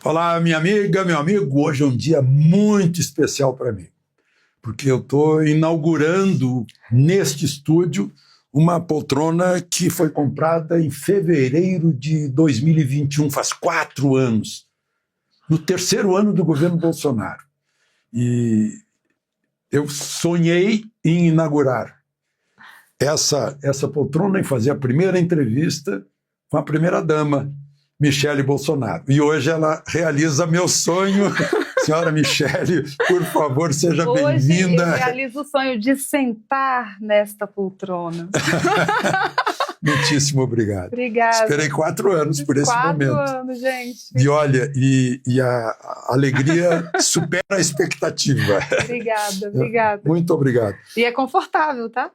Olá, minha amiga, meu amigo. Hoje é um dia muito especial para mim, porque eu estou inaugurando neste estúdio uma poltrona que foi comprada em fevereiro de 2021, faz 4 anos, no terceiro ano do governo Bolsonaro. E eu sonhei em inaugurar essa poltrona e fazer a primeira entrevista com a primeira-dama, Michele Bolsonaro. E hoje ela realiza meu sonho. Senhora Michele, por favor, seja bem-vinda. Hoje eu realizo o sonho de sentar nesta poltrona. Muitíssimo obrigado. Obrigada. Esperei 4 anos por esse momento. 4 anos, gente. E olha, a alegria supera a expectativa. Obrigada. Muito obrigado. E é confortável, tá?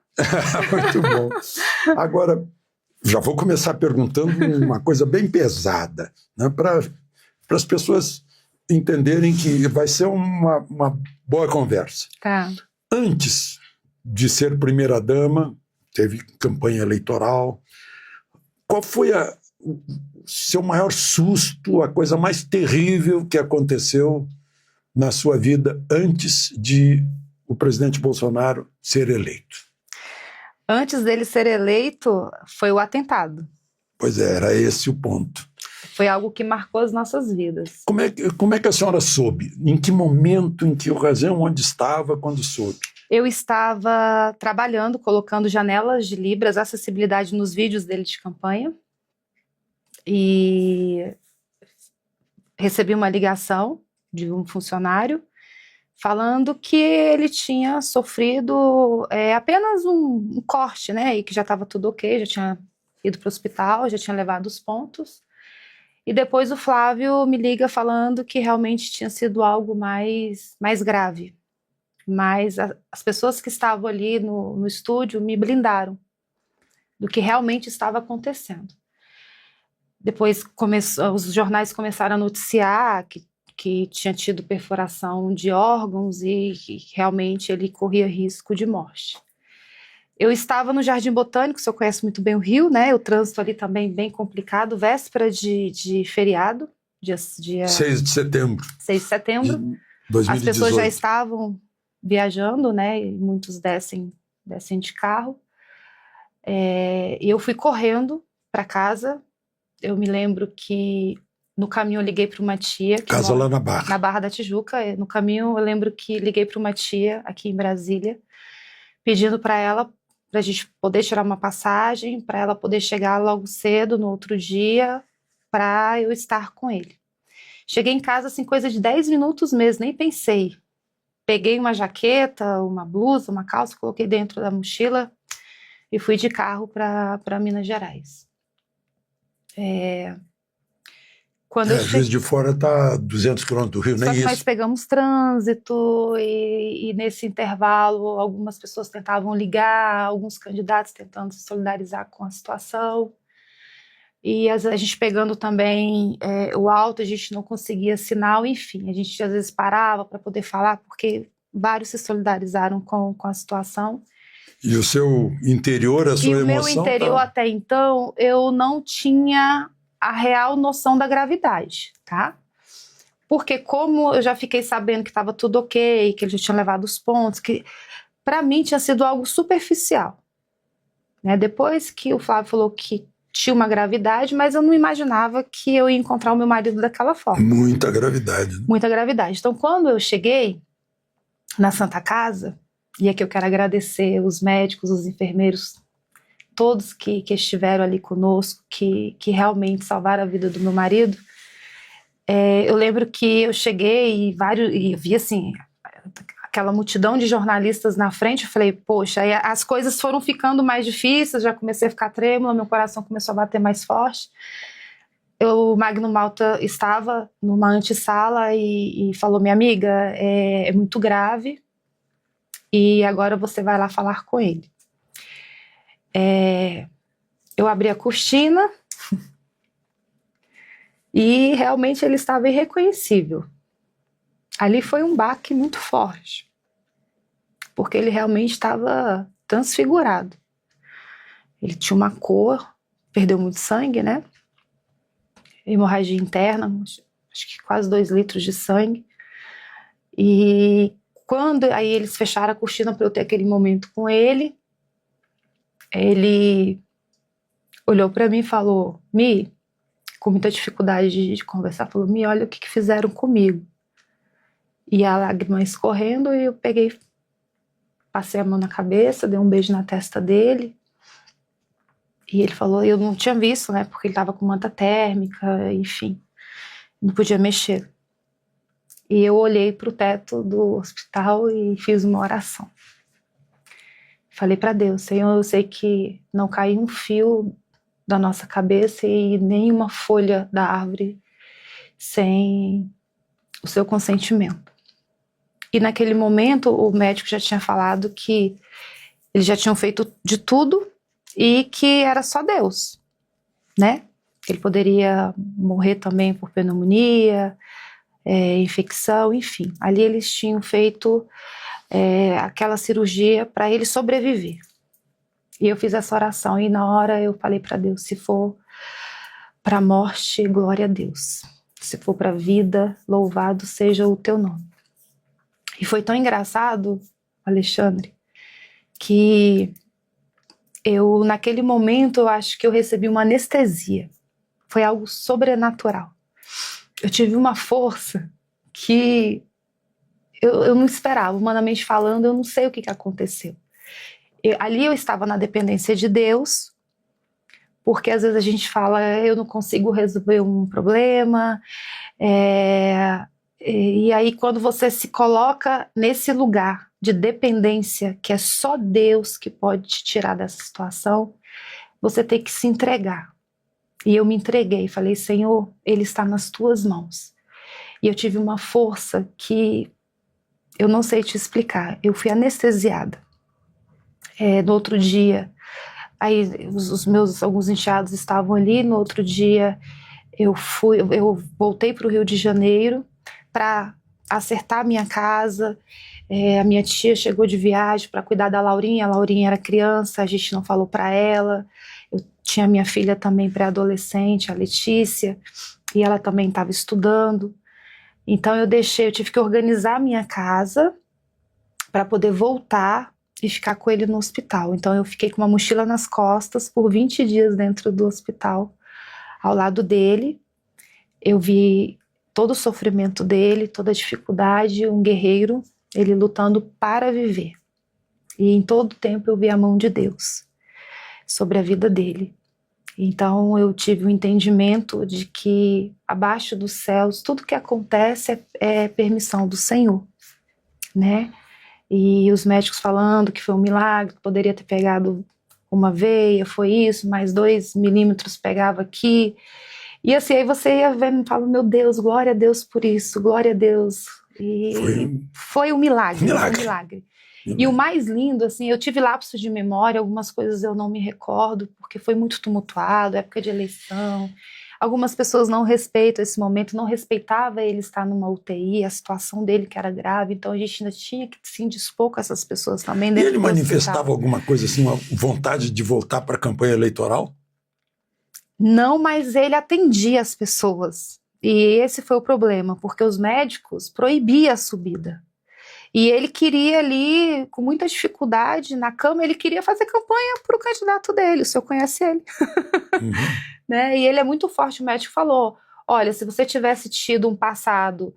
Muito bom. Agora, já vou começar perguntando uma coisa bem pesada, né, para as pessoas entenderem que vai ser uma boa conversa. Tá. Antes de ser primeira-dama, teve campanha eleitoral. Qual foi o seu maior susto, a coisa mais terrível que aconteceu na sua vida antes de o presidente Bolsonaro ser eleito? Antes dele ser eleito, foi o atentado. Pois é, era esse o ponto. Foi algo que marcou as nossas vidas. Como é que a senhora soube? Em que momento, em que ocasião, onde estava, quando soube? Eu estava trabalhando, colocando janelas de Libras, acessibilidade nos vídeos dele de campanha. E recebi uma ligação de um funcionário falando que ele tinha sofrido apenas um corte, né? E que já estava tudo ok, já tinha ido para o hospital, já tinha levado os pontos. E depois o Flávio me liga falando que realmente tinha sido algo mais grave. Mas as pessoas que estavam ali no estúdio me blindaram do que realmente estava acontecendo. Depois os jornais começaram a noticiar que tinha tido perfuração de órgãos e que realmente ele corria risco de morte. Eu estava no Jardim Botânico, o senhor conhece muito bem o Rio, né? O trânsito ali também bem complicado, véspera de feriado, dia 6 de setembro. 6 de setembro. De 2018. As pessoas já estavam viajando, né? E muitos descem de carro. E eu fui correndo para casa. Eu me lembro que no caminho eu liguei para uma tia. Casa lá na Barra. Na Barra da Tijuca. No caminho eu lembro que liguei para uma tia aqui em Brasília, pedindo para ela, para a gente poder tirar uma passagem, para ela poder chegar logo cedo no outro dia, para eu estar com ele. Cheguei em casa, assim, coisa de 10 minutos mesmo, nem pensei. Peguei uma jaqueta, uma blusa, uma calça, coloquei dentro da mochila e fui de carro para Minas Gerais. Quando eu Juiz de Fora está 200 quilômetros do Rio, Só nem que isso. nós pegamos trânsito e nesse intervalo algumas pessoas tentavam ligar, alguns candidatos tentando se solidarizar com a situação. E a gente pegando também o alto, a gente não conseguia sinal, enfim, a gente às vezes parava para poder falar, porque vários se solidarizaram com a situação. E o seu interior, a sua emoção? E o meu interior até então, eu não tinha a real noção da gravidade, tá? Porque como eu já fiquei sabendo que estava tudo ok, que ele já tinha levado os pontos, que para mim tinha sido algo superficial, né? Depois que o Flávio falou que tinha uma gravidade, mas eu não imaginava que eu ia encontrar o meu marido daquela forma. Muita gravidade. Né? Muita gravidade. Então, quando eu cheguei na Santa Casa, e aqui eu quero agradecer os médicos, os enfermeiros, todos que estiveram ali conosco, que realmente salvaram a vida do meu marido. Eu lembro que eu cheguei e vi assim, aquela multidão de jornalistas na frente. Eu falei, poxa, aí as coisas foram ficando mais difíceis, já comecei a ficar trêmula, meu coração começou a bater mais forte. O Magno Malta estava numa antessala e falou, minha amiga, é muito grave e agora você vai lá falar com ele. Eu abri a cortina e realmente ele estava irreconhecível. Ali foi um baque muito forte, porque ele realmente estava transfigurado. Ele tinha uma cor, perdeu muito sangue, né? Hemorragia interna, acho que quase 2 litros de sangue. E quando aí eles fecharam a cortina para eu ter aquele momento com ele olhou para mim e falou: Mi, com muita dificuldade de conversar, falou: Mi, olha o que fizeram comigo. E a lágrima escorrendo, e eu peguei, passei a mão na cabeça, dei um beijo na testa dele. E ele falou, eu não tinha visto, né, porque ele estava com manta térmica, enfim, não podia mexer. E eu olhei para o teto do hospital e fiz uma oração. Falei para Deus: Senhor, eu sei que não caiu um fio da nossa cabeça e nem uma folha da árvore sem o seu consentimento. E naquele momento o médico já tinha falado que eles já tinham feito de tudo e que era só Deus, né? Ele poderia morrer também por pneumonia, infecção, enfim. Ali eles tinham feito aquela cirurgia para ele sobreviver. E eu fiz essa oração e na hora eu falei para Deus: se for para a morte, glória a Deus. Se for para a vida, louvado seja o teu nome. E foi tão engraçado, Alexandre, que eu, naquele momento, eu acho que eu recebi uma anestesia. Foi algo sobrenatural. Eu tive uma força que eu não esperava, humanamente falando, eu não sei o que aconteceu. Ali eu estava na dependência de Deus, porque às vezes a gente fala, eu não consigo resolver um problema, e aí quando você se coloca nesse lugar de dependência, que é só Deus que pode te tirar dessa situação, você tem que se entregar. E eu me entreguei, falei: Senhor, ele está nas tuas mãos. E eu tive uma força que eu não sei te explicar. Eu fui anestesiada. No outro dia, aí os meus alguns enteados estavam ali. No outro dia eu voltei para o Rio de Janeiro para acertar a minha casa. A minha tia chegou de viagem para cuidar da Laurinha. A Laurinha era criança, a gente não falou para ela. Eu tinha minha filha também pré-adolescente, a Letícia, e ela também estava estudando. Então eu tive que organizar a minha casa para poder voltar e ficar com ele no hospital. Então eu fiquei com uma mochila nas costas por 20 dias dentro do hospital, ao lado dele. Eu vi todo o sofrimento dele, toda a dificuldade, um guerreiro, ele lutando para viver. E em todo tempo eu vi a mão de Deus sobre a vida dele. Então eu tive o entendimento de que abaixo dos céus tudo que acontece é permissão do Senhor, né? E os médicos falando que foi um milagre, que poderia ter pegado uma veia, foi isso, mais 2 milímetros pegava aqui. E assim, aí você ia vendo e fala: meu Deus, glória a Deus por isso, glória a Deus. E foi um milagre. Um milagre. E o mais lindo, assim, eu tive lapsos de memória, algumas coisas eu não me recordo, porque foi muito tumultuado, época de eleição. Algumas pessoas não respeitam esse momento, não respeitava ele estar numa UTI, a situação dele que era grave, então a gente ainda tinha que se indispor com essas pessoas também. E ele manifestava alguma coisa assim, uma vontade de voltar para a campanha eleitoral? Não, mas ele atendia as pessoas. E esse foi o problema, porque os médicos proibiam a subida. E ele queria ali, com muita dificuldade, na cama, ele queria fazer campanha para o candidato dele, o senhor conhece ele. Uhum. Né? E ele é muito forte, o médico falou: olha, se você tivesse tido um passado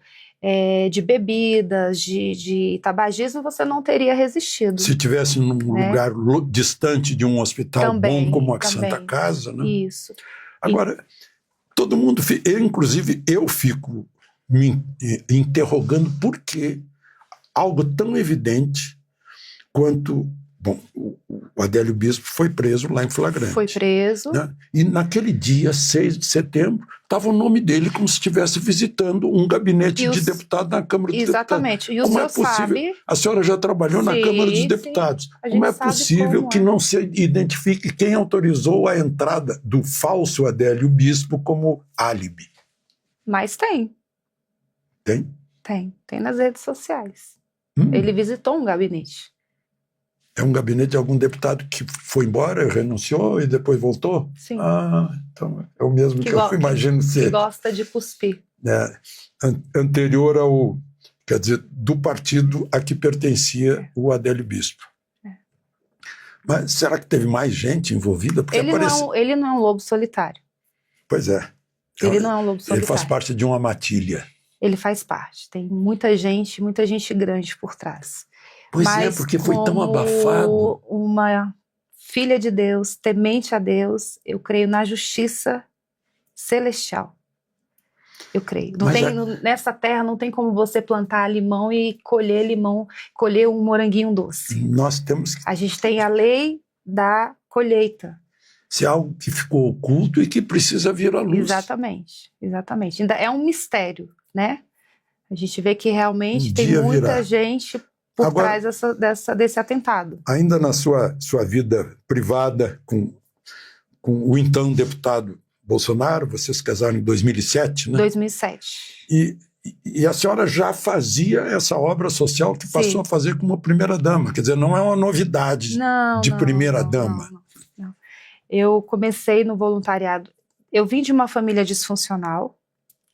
de bebidas, de tabagismo, você não teria resistido. Se tivesse num lugar distante de um hospital também, bom como a Santa Casa, né? Isso. Agora, todo mundo, inclusive eu fico me interrogando por que algo tão evidente quanto... Bom, o Adélio Bispo foi preso lá em flagrante. Foi preso. Né? E naquele dia, 6 de setembro, estava o nome dele como se estivesse visitando um gabinete de deputado na Câmara dos Exatamente. Deputados. E o senhor sabe... A senhora já trabalhou na Câmara dos Deputados. Como é possível que não se identifique quem autorizou a entrada do falso Adélio Bispo como álibi? Mas tem. Tem? Tem nas redes sociais. Ele visitou um gabinete. É um gabinete de algum deputado que foi embora, renunciou e depois voltou? Sim. Ah, então é o mesmo que eu imagino ser. Que gosta de cuspir. né, anterior ao, quer dizer, do partido a que pertencia o Adélio Bispo. Mas será que teve mais gente envolvida? Porque Ele não é um lobo solitário. Pois é. Ele não é um lobo solitário. Ele faz parte de uma matilha. Ele faz parte. Tem muita gente grande por trás. Pois Mas porque foi tão abafado. Uma filha de Deus, temente a Deus, eu creio na justiça celestial. Eu creio. Nessa terra não tem como você plantar limão e colher um moranguinho doce. Nós temos que... A gente tem a lei da colheita. Se é algo que ficou oculto e que precisa vir à luz. Exatamente, exatamente. Ainda é um mistério, né? A gente vê que realmente tem muita virá. gente por trás desse atentado. Ainda na sua vida privada com o então deputado Bolsonaro, vocês se casaram em 2007, né? 2007. E a senhora já fazia essa obra social que passou a fazer como primeira-dama. Quer dizer, não é uma novidade de primeira-dama. Não. Eu comecei no voluntariado. Eu vim de uma família disfuncional.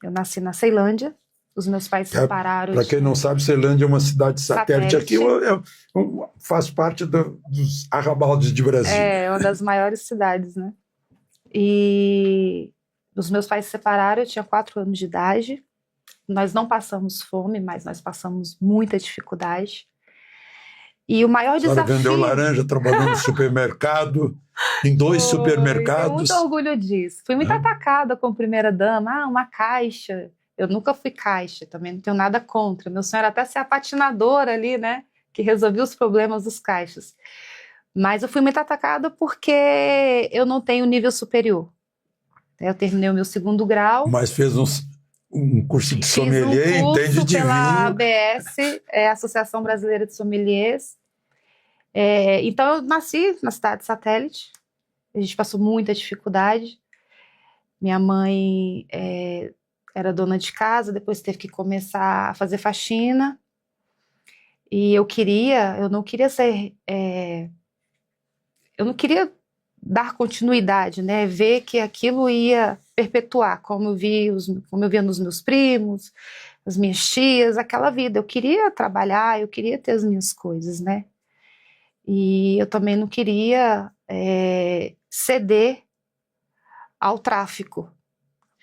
Eu nasci na Ceilândia. Os meus pais se separaram. Para quem não sabe, Ceilândia é uma cidade satélite. Aqui faz parte dos arrabaldes de Brasília. É uma das maiores cidades, né? E os meus pais se separaram, eu tinha 4 anos de idade. Nós não passamos fome, mas nós passamos muita dificuldade. E o maior desafio... A senhora vendeu laranja, trabalhou no supermercado, em 2 supermercados. Tenho muito orgulho disso. Fui muito atacada como primeira-dama. Uma caixa. Eu nunca fui caixa, também não tenho nada contra. Meu sonho era até ser a patinadora ali, né? Que resolvia os problemas dos caixas. Mas eu fui muito atacada porque eu não tenho nível superior. Eu terminei o meu 2º grau. Mas fez um curso de sommelier, entende de vinho. Pela ABS, Associação Brasileira de Sommeliers. Então eu nasci na cidade satélite. A gente passou muita dificuldade. Minha mãe era dona de casa, depois teve que começar a fazer faxina. E eu não queria ser... eu não queria dar continuidade, né? Ver que aquilo ia perpetuar, como eu via nos meus primos, as minhas tias, aquela vida. Eu queria trabalhar, eu queria ter as minhas coisas, né? E eu também não queria ceder ao tráfico,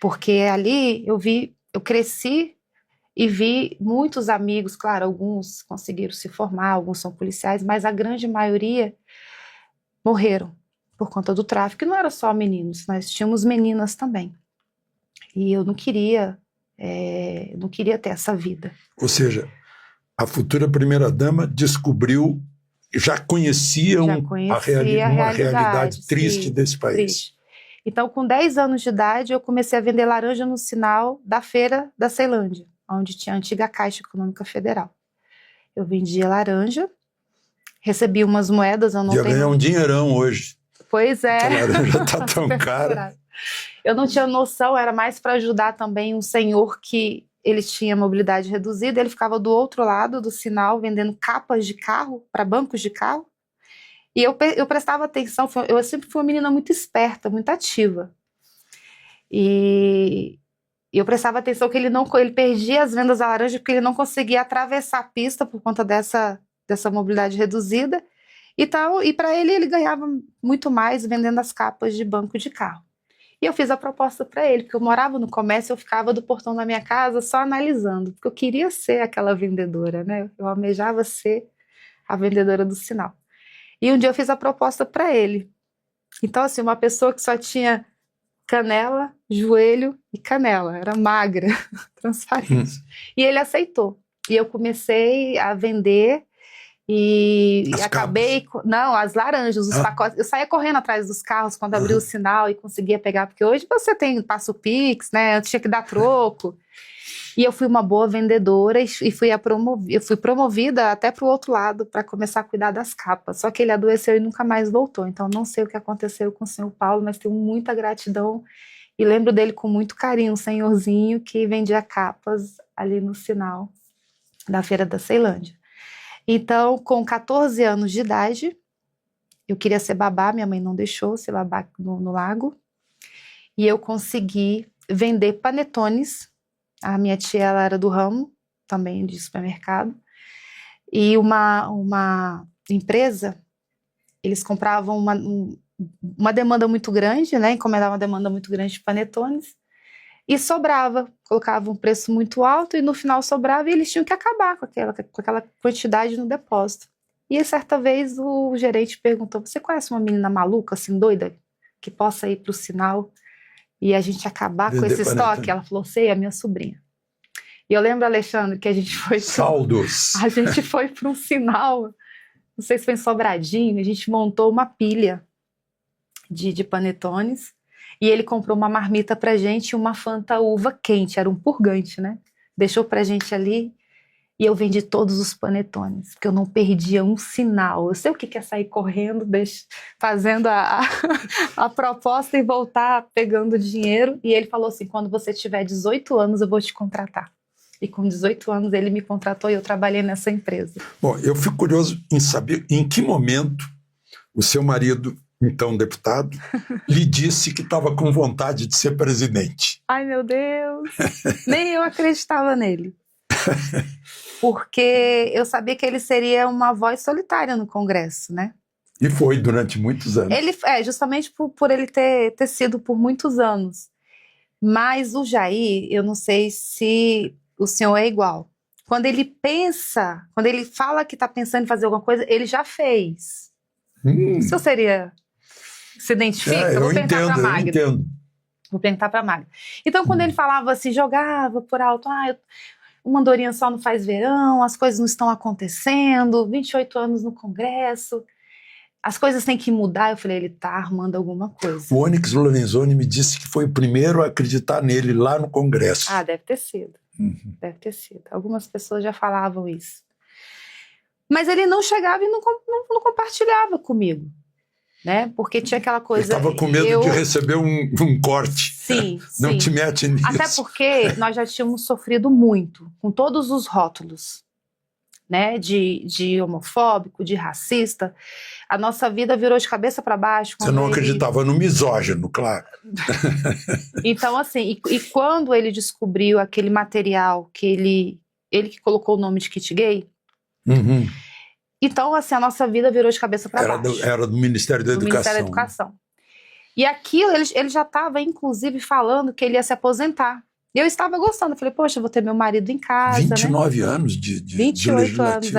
porque ali eu cresci e vi muitos amigos, claro, alguns conseguiram se formar, alguns são policiais, mas a grande maioria morreram por conta do tráfico. E não era só meninos, nós tínhamos meninas também. E eu não queria ter essa vida. Ou seja, a futura primeira-dama descobriu, já conhecia uma realidade triste desse país. Triste. Então, com 10 anos de idade, eu comecei a vender laranja no sinal da feira da Ceilândia, onde tinha a antiga Caixa Econômica Federal. Eu vendia laranja, recebi umas moedas, eu não tenho... Ia ganhar um dinheirão hoje. Pois é. A laranja tá tão cara. Eu não tinha noção, era mais para ajudar também um senhor que ele tinha mobilidade reduzida, ele ficava do outro lado do sinal vendendo capas de carro para bancos de carro. E eu prestava atenção, eu sempre fui uma menina muito esperta, muito ativa. E eu prestava atenção que ele perdia as vendas da laranja porque ele não conseguia atravessar a pista por conta dessa mobilidade reduzida. E para ele ganhava muito mais vendendo as capas de banco de carro. E eu fiz a proposta para ele, porque eu morava no comércio, eu ficava do portão da minha casa só analisando, porque eu queria ser aquela vendedora, né? Eu almejava ser a vendedora do sinal. E um dia eu fiz a proposta para ele. Então, assim, uma pessoa que só tinha canela, joelho e canela, era magra, transparente. E ele aceitou. E eu comecei a vender e acabei... Não, as laranjas, os pacotes. Eu saía correndo atrás dos carros quando abria o sinal e conseguia pegar, porque hoje você passa o Pix, né? Eu tinha que dar troco. E eu fui uma boa vendedora e eu fui promovida até para o outro lado para começar a cuidar das capas. Só que ele adoeceu e nunca mais voltou. Então não sei o que aconteceu com o senhor Paulo, mas tenho muita gratidão e lembro dele com muito carinho, um senhorzinho que vendia capas ali no sinal da Feira da Ceilândia. Então, com 14 anos de idade, eu queria ser babá, minha mãe não deixou ser babá no lago, e eu consegui vender panetones A minha tia, ela era do ramo, também de supermercado. E uma empresa, eles compravam uma demanda muito grande, né? Encomendavam uma demanda muito grande de panetones. E sobrava, colocavam um preço muito alto e no final sobrava e eles tinham que acabar com aquela quantidade no depósito. E certa vez o gerente perguntou, você conhece uma menina maluca, assim, doida, que possa ir para o sinal e a gente acabar com esse estoque? Ela falou, sei, é a minha sobrinha. E eu lembro, Alexandre, que a gente foi... Saldos! A gente foi para um sinal, não sei se foi em Sobradinho, a gente montou uma pilha de panetones. E ele comprou uma marmita pra gente e uma Fanta uva quente, era um purgante, né? Deixou pra gente ali e eu vendi todos os panetones, porque eu não perdia um sinal. Eu sei o que é sair correndo, fazendo a proposta e voltar pegando dinheiro. E ele falou assim, quando você tiver 18 anos eu vou te contratar. E com 18 anos ele me contratou e eu trabalhei nessa empresa. Bom, eu fico curioso em saber em que momento o seu marido, então deputado, lhe disse que estava com vontade de ser presidente. Ai, meu Deus! Nem eu acreditava nele. Porque eu sabia que ele seria uma voz solitária no Congresso, né? E foi durante muitos anos. Justamente por ele ter sido por muitos anos. Mas o Jair, eu não sei se o senhor é igual. Quando ele fala que está pensando em fazer alguma coisa, ele já fez. O senhor se identifica? Eu entendo. Vou perguntar para a Magda. Então, quando ele falava assim, jogava por alto, uma andorinha só não faz verão, as coisas não estão acontecendo, 28 anos no Congresso, as coisas têm que mudar. Eu falei, ele está armando alguma coisa. O Onyx Lorenzoni me disse que foi o primeiro a acreditar nele lá no Congresso. Deve ter sido. Deve ter sido. Algumas pessoas já falavam isso. Mas ele não chegava e não compartilhava comigo. Né? Porque tinha aquela coisa... Ele estava com medo de receber um corte. Sim, Não te mete nisso. Até porque nós já tínhamos sofrido muito, com todos os rótulos, né? De homofóbico, de racista. A nossa vida virou de cabeça para baixo. Você não acreditava no misógino, claro. Então, assim, e quando ele descobriu aquele material que ele que colocou o nome de kit gay... Então, assim, a nossa vida virou de cabeça para baixo. Era do Ministério da Educação. Ministério da Educação. E aquilo, ele já estava, inclusive, falando que ele ia se aposentar. E eu estava gostando. Eu falei, poxa, eu vou ter meu marido em casa, 29 anos de 28 anos,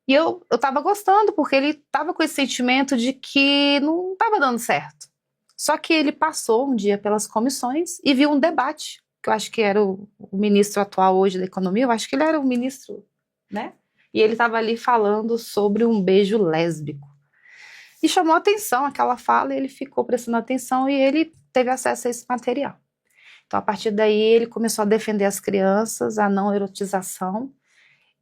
E eu estava gostando, porque ele estava com esse sentimento de que não estava dando certo. Só que ele passou um dia pelas comissões e viu um debate, que eu acho que era o ministro atual hoje da Economia, eu acho que ele era o ministro, né? E ele estava ali falando sobre um beijo lésbico. E chamou atenção aquela fala, e ele ficou prestando atenção e ele teve acesso a esse material. Então, a partir daí, ele começou a defender as crianças, a não erotização,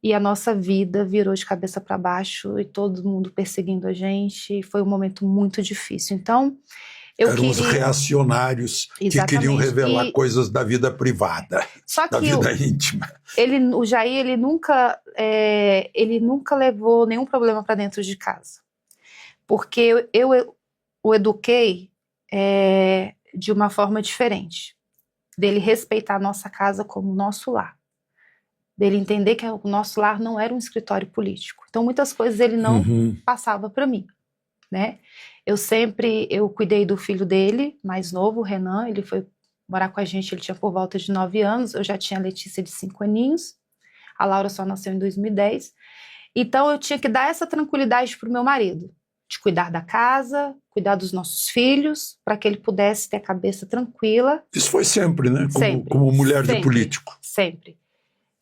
e a nossa vida virou de cabeça para baixo, e todo mundo perseguindo a gente, e foi um momento muito difícil. Então, eram os reacionários que queriam revelar coisas da vida privada, da vida íntima. O Jair, ele nunca levou nenhum problema para dentro de casa. Porque eu o eduquei de uma forma diferente. Dele respeitar a nossa casa como nosso lar. Dele entender que o nosso lar não era um escritório político. Então, muitas coisas ele não passava para mim, né? Eu cuidei do filho dele, mais novo, o Renan, ele foi morar com a gente, ele tinha por volta de 9 anos, eu já tinha a Letícia de 5 aninhos, a Laura só nasceu em 2010, então eu tinha que dar essa tranquilidade para o meu marido, de cuidar da casa, cuidar dos nossos filhos, para que ele pudesse ter a cabeça tranquila. Isso foi sempre, né? Como mulher de político. Sempre.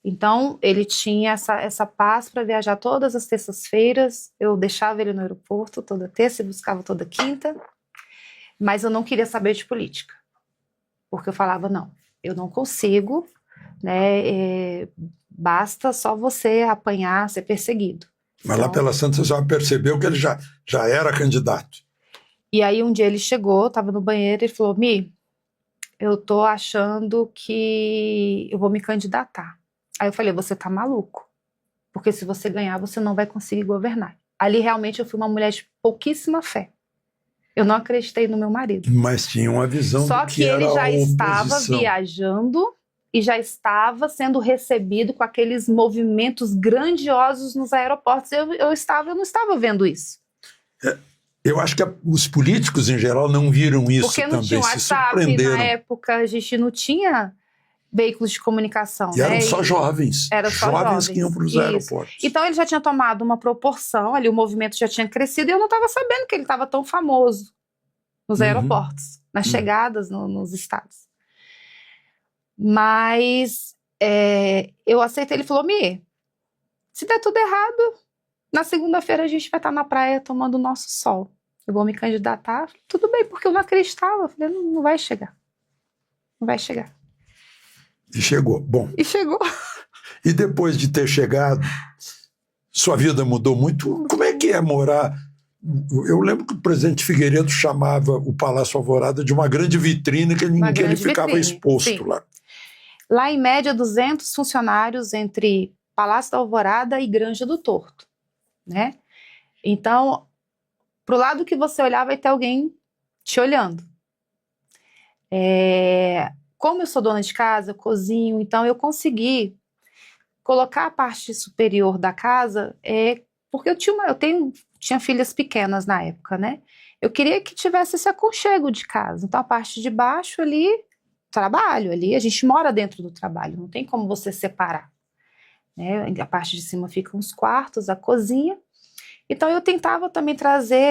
Então, ele tinha essa paz para viajar todas as terças-feiras. Eu deixava ele no aeroporto toda terça e buscava toda quinta. Mas eu não queria saber de política. Porque eu falava, não, eu não consigo, né? Basta só você apanhar, ser perseguido. Mas lá pela Santa, você já percebeu que ele já era candidato. E aí um dia ele chegou, estava no banheiro e falou, Mi, eu tô achando que eu vou me candidatar. Aí eu falei, você tá maluco, porque se você ganhar, você não vai conseguir governar. Ali realmente eu fui uma mulher de pouquíssima fé. Eu não acreditei no meu marido. Mas tinha uma visão só do que era ele já a estava oposição. viajando e já estava sendo recebido com aqueles movimentos grandiosos nos aeroportos. Eu não estava vendo isso. Eu acho que os políticos, em geral, não viram isso Porque não também, tinha se WhatsApp, surpreenderam. na época a gente não tinha veículos de comunicação. E eram só jovens. Era só jovens que iam para os Isso. aeroportos. Então ele já tinha tomado uma proporção, ali o movimento já tinha crescido e eu não estava sabendo que ele estava tão famoso nos aeroportos, nas chegadas nos estados. Mas eu aceitei, ele falou, Mi, se der tudo errado, na segunda-feira a gente vai estar na praia tomando o nosso sol. Eu vou me candidatar. Tudo bem, porque eu não acreditava. Eu falei, não vai chegar. Não vai chegar. E chegou. Bom. E chegou. E depois de ter chegado, sua vida mudou muito? Como é que é morar? Eu lembro que o presidente Figueiredo chamava o Palácio Alvorada de uma grande vitrine que ele ficava exposto. Sim. Lá. Lá, em média, 200 funcionários entre Palácio da Alvorada e Granja do Torto, né? Então, pro lado que você olhar, vai ter alguém te olhando. Como eu sou dona de casa, eu cozinho, então eu consegui colocar a parte superior da casa, porque eu tinha filhas pequenas na época, né? Eu queria que tivesse esse aconchego de casa. Então, a parte de baixo ali, trabalho ali, a gente mora dentro do trabalho, não tem como você separar, né? A parte de cima ficam os quartos, a cozinha. Então eu tentava também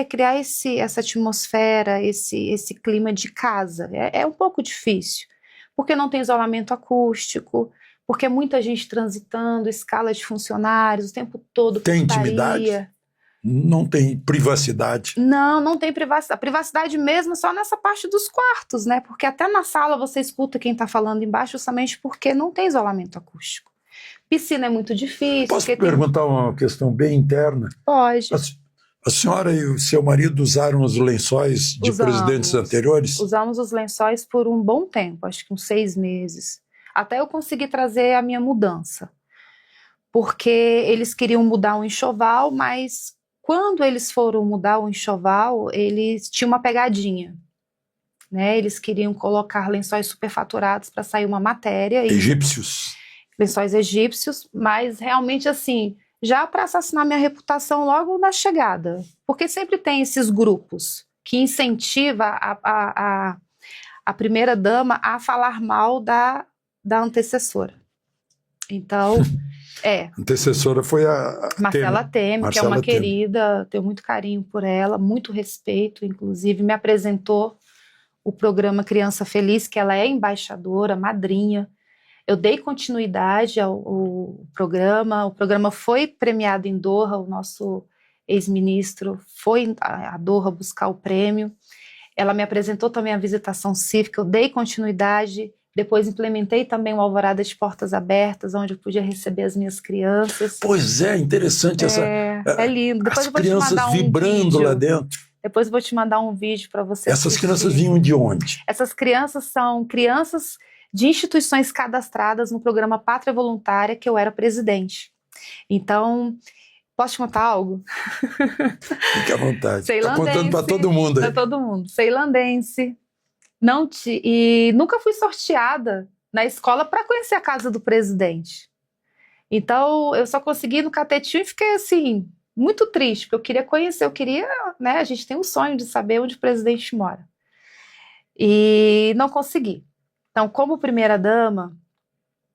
criar essa atmosfera, esse clima de casa. É um pouco difícil, porque não tem isolamento acústico, porque muita gente transitando, escala de funcionários o tempo todo. Tem intimidade? Não tem privacidade? Não tem privacidade. A privacidade mesmo só nessa parte dos quartos, né? Porque até na sala você escuta quem está falando embaixo, justamente porque não tem isolamento acústico. Piscina é muito difícil. Posso perguntar uma questão bem interna? Pode. A senhora e o seu marido usaram os lençóis de presidentes anteriores? Usamos os lençóis por um bom tempo, acho que uns 6 meses. Até eu conseguir trazer a minha mudança. Porque eles queriam mudar o enxoval, mas quando eles foram mudar o enxoval, eles tinham uma pegadinha. Né? Eles queriam colocar lençóis superfaturados para sair uma matéria. Egípcios. Lençóis egípcios, mas realmente assim, já para assassinar minha reputação logo na chegada, porque sempre tem esses grupos que incentivam a primeira-dama a falar mal da antecessora. Então, A antecessora foi a Marcela Temer, que é uma querida, tenho muito carinho por ela, muito respeito, inclusive me apresentou o programa Criança Feliz, que ela é embaixadora, madrinha. Eu dei continuidade ao programa, o programa foi premiado em Doha, o nosso ex-ministro foi a Doha buscar o prêmio, ela me apresentou também a visitação cívica, eu dei continuidade, depois implementei também o Alvorada de Portas Abertas, onde eu podia receber as minhas crianças. Pois é, interessante essa... É lindo. Depois as crianças vibrando lá dentro. Depois eu vou te mandar um vídeo para você Essas assistir. Crianças vinham de onde? Essas crianças são crianças de instituições cadastradas no programa Pátria Voluntária, que eu era presidente. Então, posso te contar algo? Fique à vontade. Está contando para todo mundo. Para todo mundo. Ceilandense. E nunca fui sorteada na escola para conhecer a casa do presidente. Então, eu só consegui ir no catetinho e fiquei assim, muito triste, porque eu queria conhecer, né, a gente tem um sonho de saber onde o presidente mora. E não consegui. Então, como primeira-dama,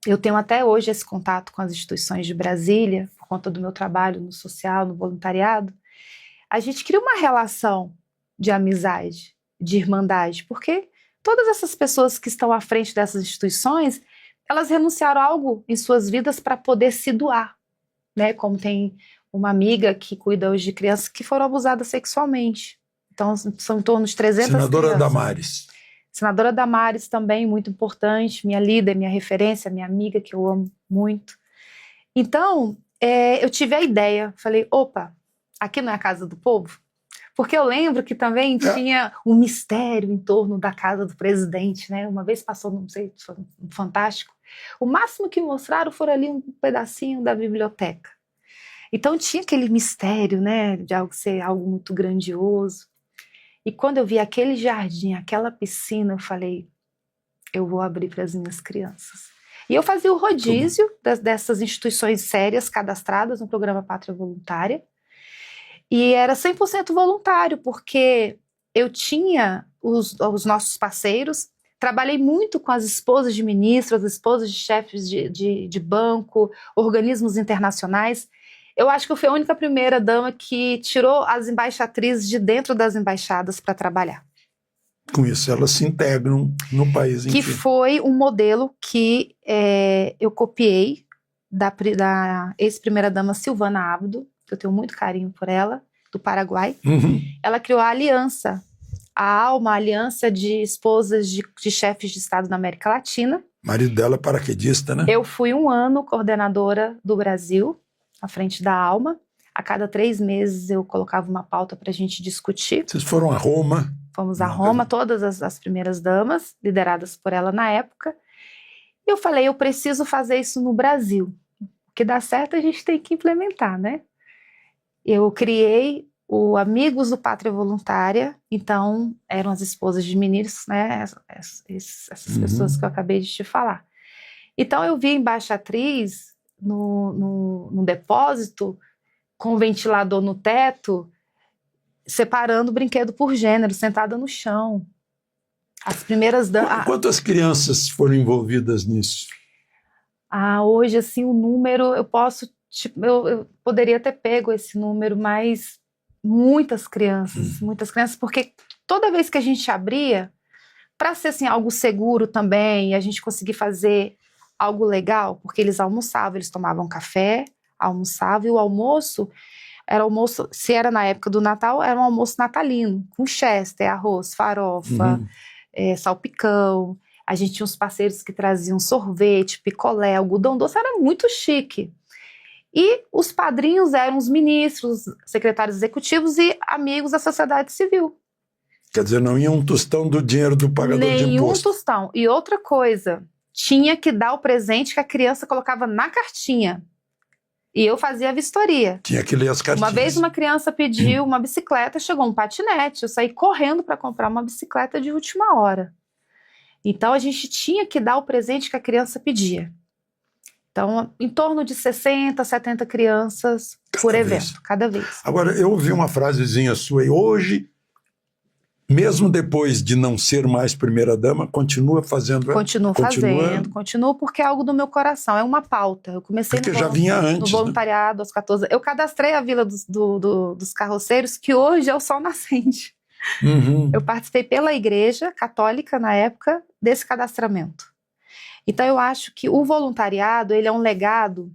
eu tenho até hoje esse contato com as instituições de Brasília, por conta do meu trabalho no social, no voluntariado. A gente cria uma relação de amizade, de irmandade, porque todas essas pessoas que estão à frente dessas instituições, elas renunciaram a algo em suas vidas para poder se doar, né? Como tem uma amiga que cuida hoje de crianças que foram abusadas sexualmente. Então, são em torno de 300 Senadora crianças. Damares. Senadora Damares também, muito importante, minha líder, minha referência, minha amiga, que eu amo muito. Então, eu tive a ideia, falei, opa, aqui não é a Casa do Povo? Porque eu lembro que também tinha um mistério em torno da casa do presidente, né? Uma vez passou, não sei, foi um Fantástico. O máximo que mostraram foi ali um pedacinho da biblioteca. Então tinha aquele mistério, né? De algo ser algo muito grandioso. E quando eu vi aquele jardim, aquela piscina, eu falei, eu vou abrir para as minhas crianças. E eu fazia o rodízio dessas instituições sérias cadastradas no programa Pátria Voluntária. E era 100% voluntário, porque eu tinha os nossos parceiros, trabalhei muito com as esposas de ministros, as esposas de chefes de banco, organismos internacionais. Eu acho que eu fui a única primeira dama que tirou as embaixatrizes de dentro das embaixadas para trabalhar. Com isso, elas se integram no país inteiro. Que foi um modelo que eu copiei da ex-primeira-dama Silvana Abdo, que eu tenho muito carinho por ela, do Paraguai. Uhum. Ela criou a aliança, a ALMA, a Aliança de Esposas de Chefes de Estado da América Latina. O marido dela é paraquedista, né? Eu fui 1 ano coordenadora do Brasil, à frente da ALMA. A cada 3 meses eu colocava uma pauta para a gente discutir. Vocês foram a Roma. Fomos a Roma, todas as primeiras damas, lideradas por ela na época. E eu falei, eu preciso fazer isso no Brasil. O que dá certo a gente tem que implementar, né? Eu criei o Amigos do Pátria Voluntária, então eram as esposas de ministros, né? Essas pessoas que eu acabei de te falar. Então eu vi a embaixatriz no depósito, com o ventilador no teto, separando o brinquedo por gênero, sentada no chão. As primeiras damas... Quantas crianças foram envolvidas nisso? Hoje, assim, o número, eu poderia ter pego esse número, mas muitas crianças, porque toda vez que a gente abria, para ser assim, algo seguro também, e a gente conseguir fazer algo legal, porque eles almoçavam, eles tomavam café, almoçavam, e o almoço... Era almoço, se era na época do Natal, era um almoço natalino, com chester, arroz, farofa, salpicão. A gente tinha uns parceiros que traziam sorvete, picolé, algodão doce, era muito chique. E os padrinhos eram os ministros, secretários executivos e amigos da sociedade civil. Quer dizer, não ia um tostão do dinheiro do pagador de imposto. Nenhum tostão. E outra coisa, tinha que dar o presente que a criança colocava na cartinha. E eu fazia a vistoria. Tinha que ler as cartinhas. Uma vez uma criança pediu uma bicicleta, chegou um patinete. Eu saí correndo para comprar uma bicicleta de última hora. Então a gente tinha que dar o presente que a criança pedia. Então, em torno de 60, 70 crianças por evento, cada vez. Agora, eu ouvi uma frasezinha sua aí. Hoje, mesmo depois de não ser mais primeira-dama, continua fazendo... Continuo porque é algo do meu coração, é uma pauta. Eu comecei já vinha antes, no voluntariado, aos 14 anos. Eu cadastrei a Vila dos Carroceiros, que hoje é o Sol Nascente. Eu participei pela Igreja Católica, na época, desse cadastramento. Então eu acho que o voluntariado, ele é um legado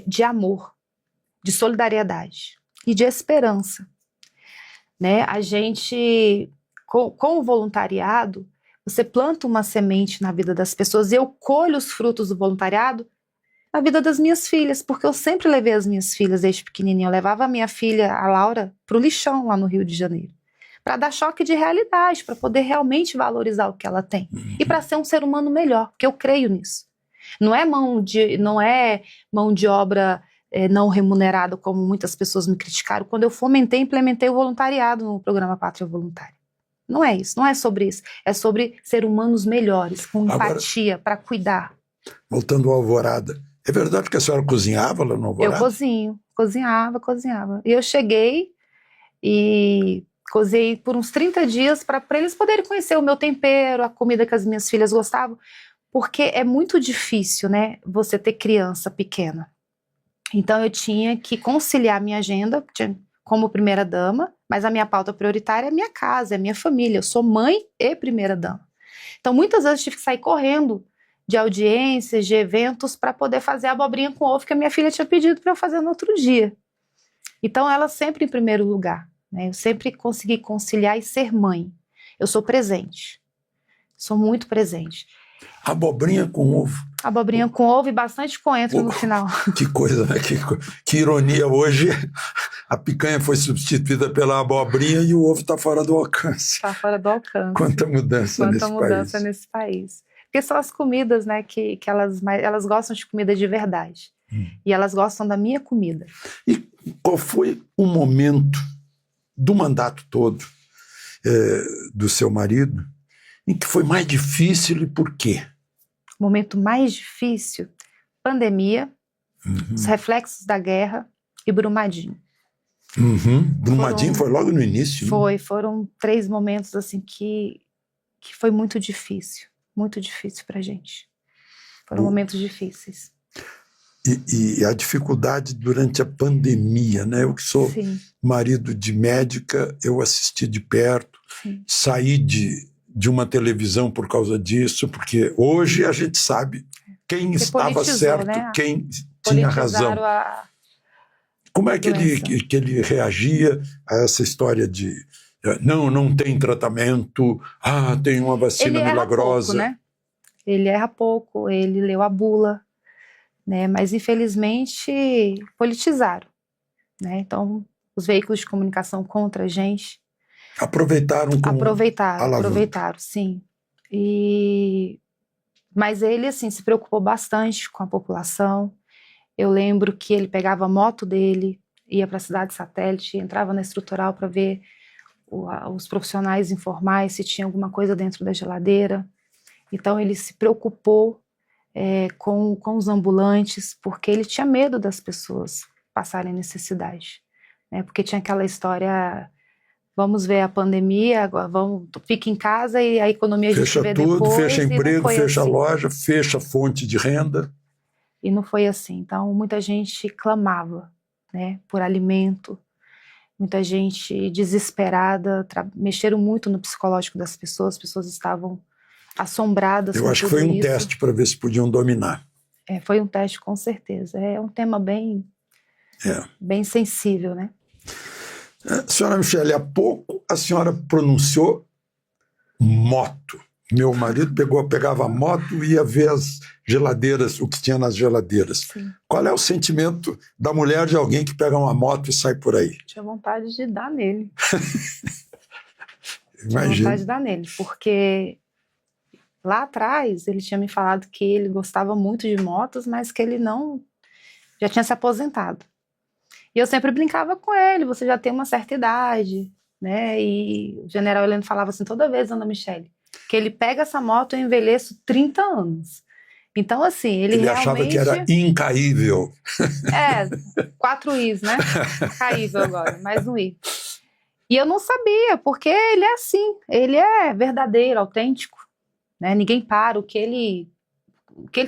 de amor, de solidariedade e de esperança. Né? A gente, com o voluntariado, você planta uma semente na vida das pessoas, e eu colho os frutos do voluntariado na vida das minhas filhas, porque eu sempre levei as minhas filhas desde pequenininha. Eu levava a minha filha, a Laura, para o lixão lá no Rio de Janeiro, para dar choque de realidade, para poder realmente valorizar o que ela tem e para ser um ser humano melhor, porque eu creio nisso. Não é mão de obra não remunerado, como muitas pessoas me criticaram, quando eu fomentei e implementei o voluntariado no programa Pátria Voluntária. Não é isso, não é sobre isso. É sobre ser humanos melhores, com empatia, para cuidar. Voltando ao Alvorada, é verdade que a senhora cozinhava lá no Alvorada? Eu cozinhava. E eu cheguei e cozinhei por uns 30 dias para eles poderem conhecer o meu tempero, a comida que as minhas filhas gostavam, porque é muito difícil, né, você ter criança pequena. Então eu tinha que conciliar minha agenda como primeira-dama, mas a minha pauta prioritária é a minha casa, é a minha família. Eu sou mãe e primeira-dama. Então muitas vezes eu tive que sair correndo de audiências, de eventos, para poder fazer a abobrinha com ovo que a minha filha tinha pedido para eu fazer no outro dia. Então ela sempre em primeiro lugar. Né? Eu sempre consegui conciliar e ser mãe. Eu sou presente. Sou muito presente. Abobrinha com ovo. Abobrinha com ovo e bastante coentro no final. Que coisa, né? Que ironia. Hoje a picanha foi substituída pela abobrinha e o ovo está fora do alcance. Está fora do alcance. Quanta mudança nesse país. Porque são as comidas, né, que elas gostam de comida de verdade. E elas gostam da minha comida. E qual foi o momento do mandato todo do seu marido em que foi mais difícil e por quê? momento mais difícil, pandemia, os reflexos da guerra e Brumadinho. Brumadinho foi logo no início. Foram 3 momentos assim que foi muito difícil pra gente. Foram momentos difíceis. E a dificuldade durante a pandemia, né? Eu que sou marido de médica, eu assisti de perto, saí de uma televisão por causa disso, porque hoje a gente sabe quem estava certo, né? Quem tinha razão. Como é que ele reagia a essa história de não tem tratamento, tem uma vacina ele milagrosa? Pouco, né? Ele erra pouco, ele leu a bula, né? Mas infelizmente politizaram, né? Então os veículos de comunicação contra a gente aproveitaram, sim. Mas ele assim se preocupou bastante com a população. Eu lembro que ele pegava a moto dele, ia para a cidade satélite, entrava na estrutural para ver os profissionais informais se tinha alguma coisa dentro da geladeira. Então ele se preocupou com os ambulantes, porque ele tinha medo das pessoas passarem necessidade, né? Porque tinha aquela história, vamos ver a pandemia, agora fica em casa e a economia a gente vê depois. Fecha tudo, fecha emprego, fecha a loja, fecha a fonte de renda. E não foi assim. Então muita gente clamava, né, por alimento, muita gente desesperada, mexeram muito no psicológico das pessoas, as pessoas estavam assombradas. Eu acho que foi um teste para ver se podiam dominar. Foi um teste, com certeza. É um tema bem sensível, né? Senhora Michele, há pouco a senhora pronunciou moto. Meu marido pegava a moto e ia ver as geladeiras, o que tinha nas geladeiras. Sim. Qual é o sentimento da mulher de alguém que pega uma moto e sai por aí? Tinha vontade de dar nele. Imagina. Tinha vontade de dar nele, porque lá atrás ele tinha me falado que ele gostava muito de motos, mas que ele já tinha se aposentado. E eu sempre brincava com ele, você já tem uma certa idade, né? E o general Heleno falava assim toda vez, Ana Michele, que ele pega essa moto e eu envelheço 30 anos. Então, assim, ele realmente... achava que era incaível. 4 Is, né? Caível agora, mais um I. E eu não sabia, porque ele é assim, ele é verdadeiro, autêntico, né? Ninguém para, o que ele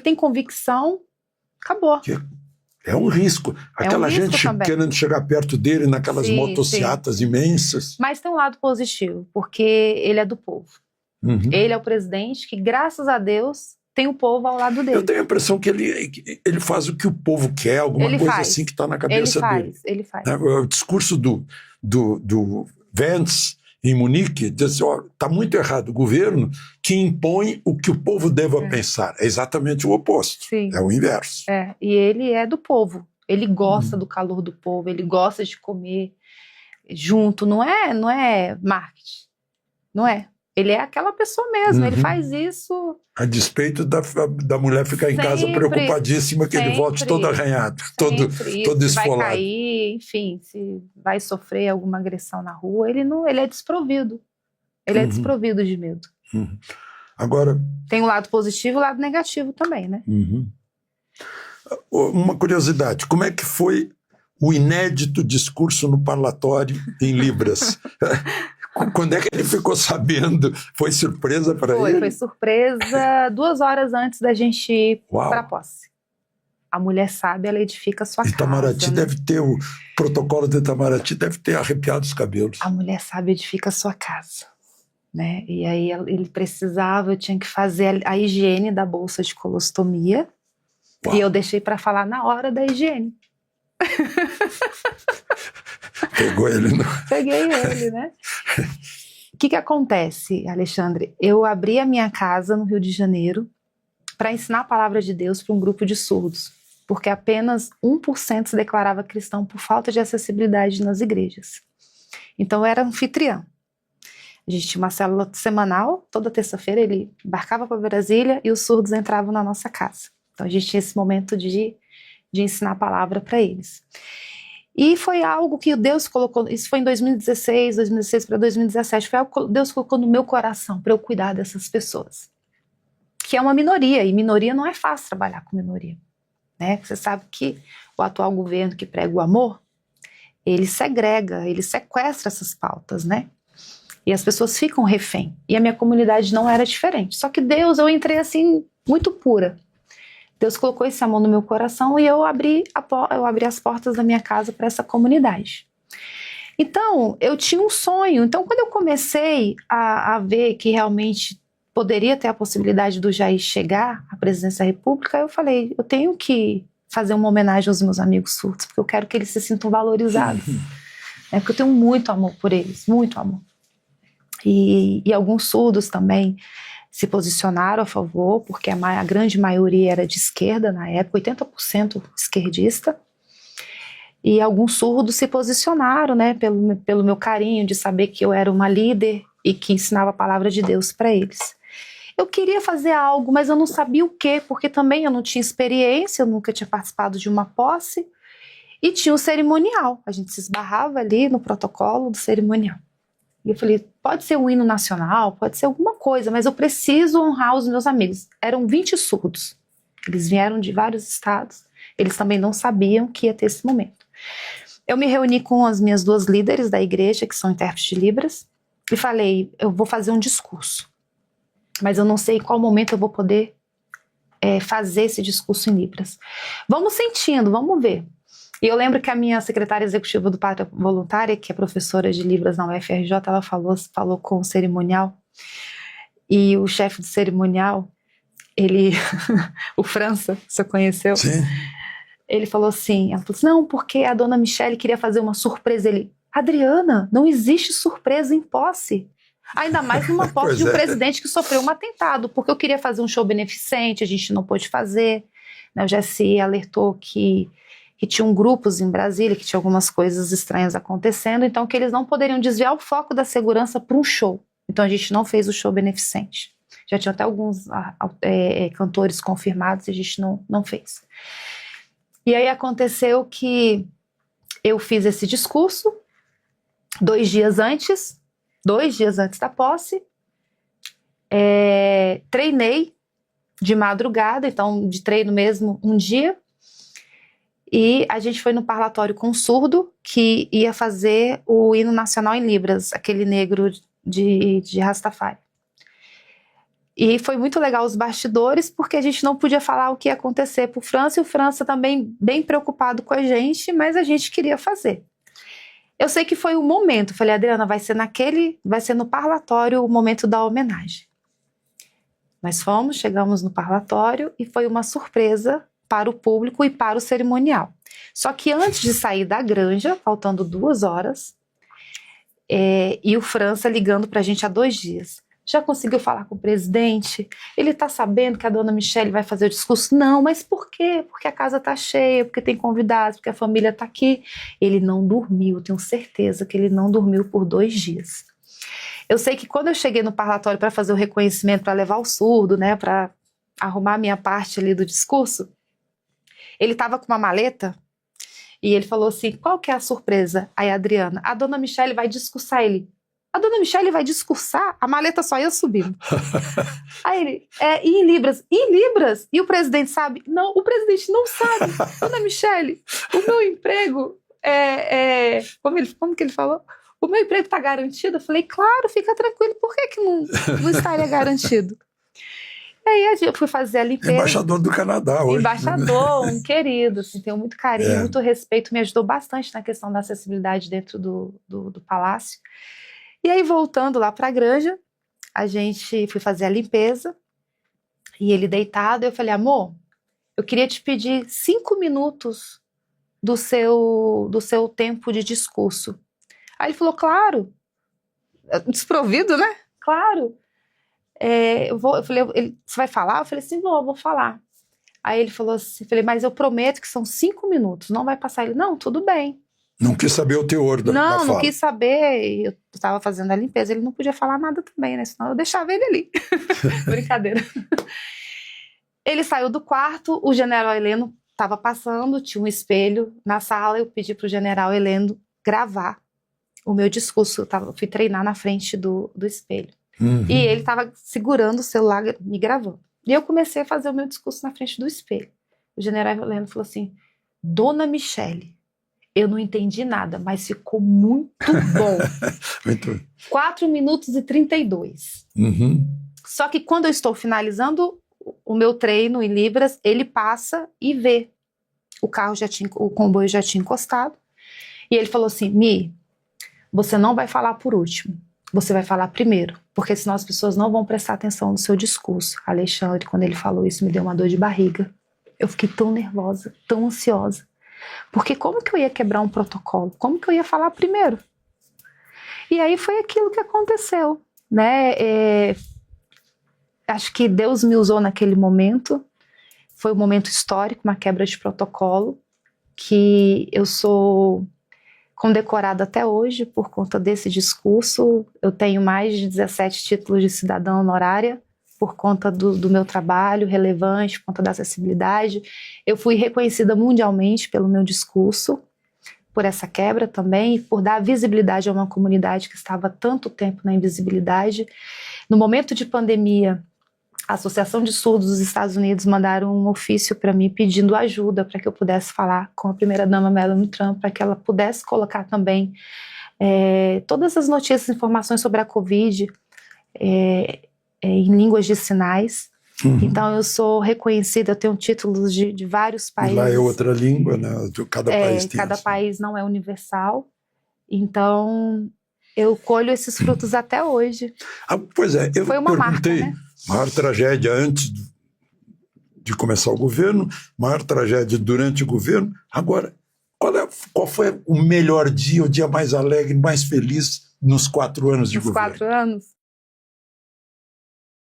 tem convicção, acabou. É um risco. Aquela gente também. Querendo chegar perto dele naquelas motocicletas imensas. Mas tem um lado positivo, porque ele é do povo. Ele é o presidente que, graças a Deus, tem o povo ao lado dele. Eu tenho a impressão que ele faz o que o povo quer, alguma coisa assim que está na cabeça dele. Ele faz. O discurso do Vance em Munique diz assim, está muito errado o governo que impõe o que o povo deva pensar. É exatamente o oposto. Sim. É o inverso. E ele é do povo. Ele gosta do calor do povo, ele gosta de comer junto. Não é marketing. Não é. Ele é aquela pessoa mesmo, ele faz isso... A despeito da mulher ficar em casa preocupadíssima que ele volte todo arranhado, todo esfolado. Se vai cair, enfim, se vai sofrer alguma agressão na rua, ele é desprovido. Ele é desprovido de medo. Agora... Tem o lado positivo e o lado negativo também, né? Uma curiosidade, como é que foi o inédito discurso no parlatório em Libras? Quando é que ele ficou sabendo? Foi surpresa para ele? Foi surpresa 2 horas antes da gente ir para a posse. A mulher sábia, ela edifica a sua Itamaraty casa. Deve ter, o protocolo de Itamaraty deve ter arrepiado os cabelos. A mulher sábia edifica a sua casa. Né? E aí ele precisava, eu tinha que fazer a higiene da bolsa de colostomia. E eu deixei para falar na hora da higiene. Pegou ele, não? Peguei ele, né? O que acontece, Alexandre? Eu abri a minha casa no Rio de Janeiro para ensinar a palavra de Deus para um grupo de surdos, porque apenas 1% se declarava cristão por falta de acessibilidade nas igrejas. Então eu era anfitriã. A gente tinha uma célula semanal, toda terça-feira ele embarcava para Brasília e os surdos entravam na nossa casa. Então a gente tinha esse momento de ensinar a palavra para eles. E foi algo que Deus colocou, isso foi em 2016 para 2017, foi algo que Deus colocou no meu coração para eu cuidar dessas pessoas. que é uma minoria, e minoria não é fácil trabalhar com minoria, né? Você sabe que o atual governo que prega o amor, ele segrega, ele sequestra essas pautas, né? E as pessoas ficam refém. E a minha comunidade não era diferente. Só que Deus, eu entrei assim, muito pura. Deus colocou esse amor no meu coração e eu abri as portas da minha casa para essa comunidade. Então, eu tinha um sonho. Então, quando eu comecei a ver que realmente poderia ter a possibilidade do Jair chegar à presidência da República, eu falei, eu tenho que fazer uma homenagem aos meus amigos surdos, porque eu quero que eles se sintam valorizados. Porque eu tenho muito amor por eles, muito amor. E alguns surdos também se posicionaram a favor, porque a grande maioria era de esquerda na época, 80% esquerdista. E alguns surdos se posicionaram, né, pelo meu carinho de saber que eu era uma líder e que ensinava a palavra de Deus para eles. Eu queria fazer algo, mas eu não sabia o quê, porque também eu não tinha experiência, eu nunca tinha participado de uma posse, e tinha um cerimonial. A gente se esbarrava ali no protocolo do cerimonial. E eu falei, pode ser um hino nacional, pode ser alguma coisa, mas eu preciso honrar os meus amigos. Eram 20 surdos. Eles vieram de vários estados. Eles também não sabiam que ia ter esse momento. Eu me reuni com as minhas 2 líderes da igreja, que são intérpretes de Libras, e falei, eu vou fazer um discurso. Mas eu não sei em qual momento eu vou poder fazer esse discurso em Libras. Vamos sentindo, vamos ver. E eu lembro que a minha secretária executiva do Pátria Voluntária, que é professora de Libras na UFRJ, ela falou com o cerimonial, e o chefe do cerimonial, ele, o França, você conheceu? Sim. Ele falou assim, ela falou assim, não, porque a dona Michele queria fazer uma surpresa. Ele, Adriana, não existe surpresa em posse. Ainda mais numa posse de um presidente que sofreu um atentado, porque eu queria fazer um show beneficente, a gente não pôde fazer. O GSI alertou que tinham grupos em Brasília, que tinha algumas coisas estranhas acontecendo, então que eles não poderiam desviar o foco da segurança para um show. Então a gente não fez o show beneficente. Já tinha até alguns cantores confirmados e a gente não fez. E aí aconteceu que eu fiz esse discurso 2 dias antes da posse, treinei de madrugada, então de treino mesmo um dia, e a gente foi no parlatório com um surdo que ia fazer o hino nacional em Libras, aquele negro de Rastafari. E foi muito legal os bastidores, porque a gente não podia falar o que ia acontecer para o França, e o França também bem preocupado com a gente, mas a gente queria fazer. Eu sei que foi o momento, falei, Adriana, vai ser no parlatório o momento da homenagem. Nós chegamos no parlatório e foi uma surpresa para o público e para o cerimonial. Só que antes de sair da granja, faltando 2 horas, e o França ligando para a gente há 2 dias. Já conseguiu falar com o presidente? Ele está sabendo que a dona Michele vai fazer o discurso? Não, mas por quê? Porque a casa está cheia, porque tem convidados, porque a família está aqui. Ele não dormiu, tenho certeza que ele não dormiu por 2 dias. Eu sei que quando eu cheguei no parlatório para fazer o reconhecimento, para levar o surdo, né, para arrumar a minha parte ali do discurso, ele estava com uma maleta e ele falou assim, qual que é a surpresa? Aí, Adriana, a dona Michele vai discursar. Ele, a dona Michele vai discursar? A maleta só ia subindo. Aí ele, e em Libras? Em Libras? E o presidente sabe? Não, o presidente não sabe. Dona Michele, o meu emprego como que ele falou? O meu emprego está garantido? Eu falei, claro, fica tranquilo. Por que não estaria garantido? Aí eu fui fazer a limpeza. Embaixador do Canadá hoje. Embaixador, um querido, assim, tenho muito carinho, muito respeito, me ajudou bastante na questão da acessibilidade dentro do palácio. E aí, voltando lá para a granja, fui fazer a limpeza, e ele deitado, eu falei, amor, eu queria te pedir 5 minutos do seu tempo de discurso. Aí ele falou, claro, desprovido, né? Claro. Eu falei, você vai falar? Eu falei assim, vou falar. Aí ele falou assim, falei, mas eu prometo que são 5 minutos, não vai passar. Ele, não, tudo bem. Não quis saber o teor da fala. Não quis saber, eu estava fazendo a limpeza, ele não podia falar nada também, né? Senão eu deixava ele ali. Brincadeira. Ele saiu do quarto, o general Heleno estava passando, tinha um espelho na sala, eu pedi para o general Heleno gravar o meu discurso, eu fui treinar na frente do espelho. Uhum. E ele estava segurando o celular, me gravando. E eu comecei a fazer o meu discurso na frente do espelho. O general Heleno falou assim: Dona Michele, eu não entendi nada, mas ficou muito bom. Muito. 4 minutos e 32. Uhum. Só que quando eu estou finalizando o meu treino em Libras, ele passa e vê. O comboio já tinha encostado. E ele falou assim: Mi, você não vai falar por último. Você vai falar primeiro, porque senão as pessoas não vão prestar atenção no seu discurso. Alexandre, quando ele falou isso, me deu uma dor de barriga. Eu fiquei tão nervosa, tão ansiosa. Porque como que eu ia quebrar um protocolo? Como que eu ia falar primeiro? E aí foi aquilo que aconteceu, né? Acho que Deus me usou naquele momento. Foi um momento histórico, uma quebra de protocolo, que eu sou condecorada até hoje por conta desse discurso. Eu tenho mais de 17 títulos de cidadã honorária por conta do meu trabalho relevante, por conta da acessibilidade. Eu fui reconhecida mundialmente pelo meu discurso, por essa quebra também, por dar visibilidade a uma comunidade que estava há tanto tempo na invisibilidade. No momento de pandemia, a Associação de Surdos dos Estados Unidos mandaram um ofício para mim pedindo ajuda para que eu pudesse falar com a primeira-dama Melanie Trump, para que ela pudesse colocar também todas as notícias e informações sobre a Covid em línguas de sinais. Uhum. Então eu sou reconhecida, eu tenho títulos de vários países. Lá é outra língua, né? Cada país tem. Cada país não é universal. Então eu colho esses frutos até hoje. Pois é, eu Foi uma perguntei, marca, né? Maior tragédia antes de começar o governo, maior tragédia durante o governo. Agora, qual foi o melhor dia, o dia mais alegre, mais feliz nos 4 anos de governo? Nos 4 anos?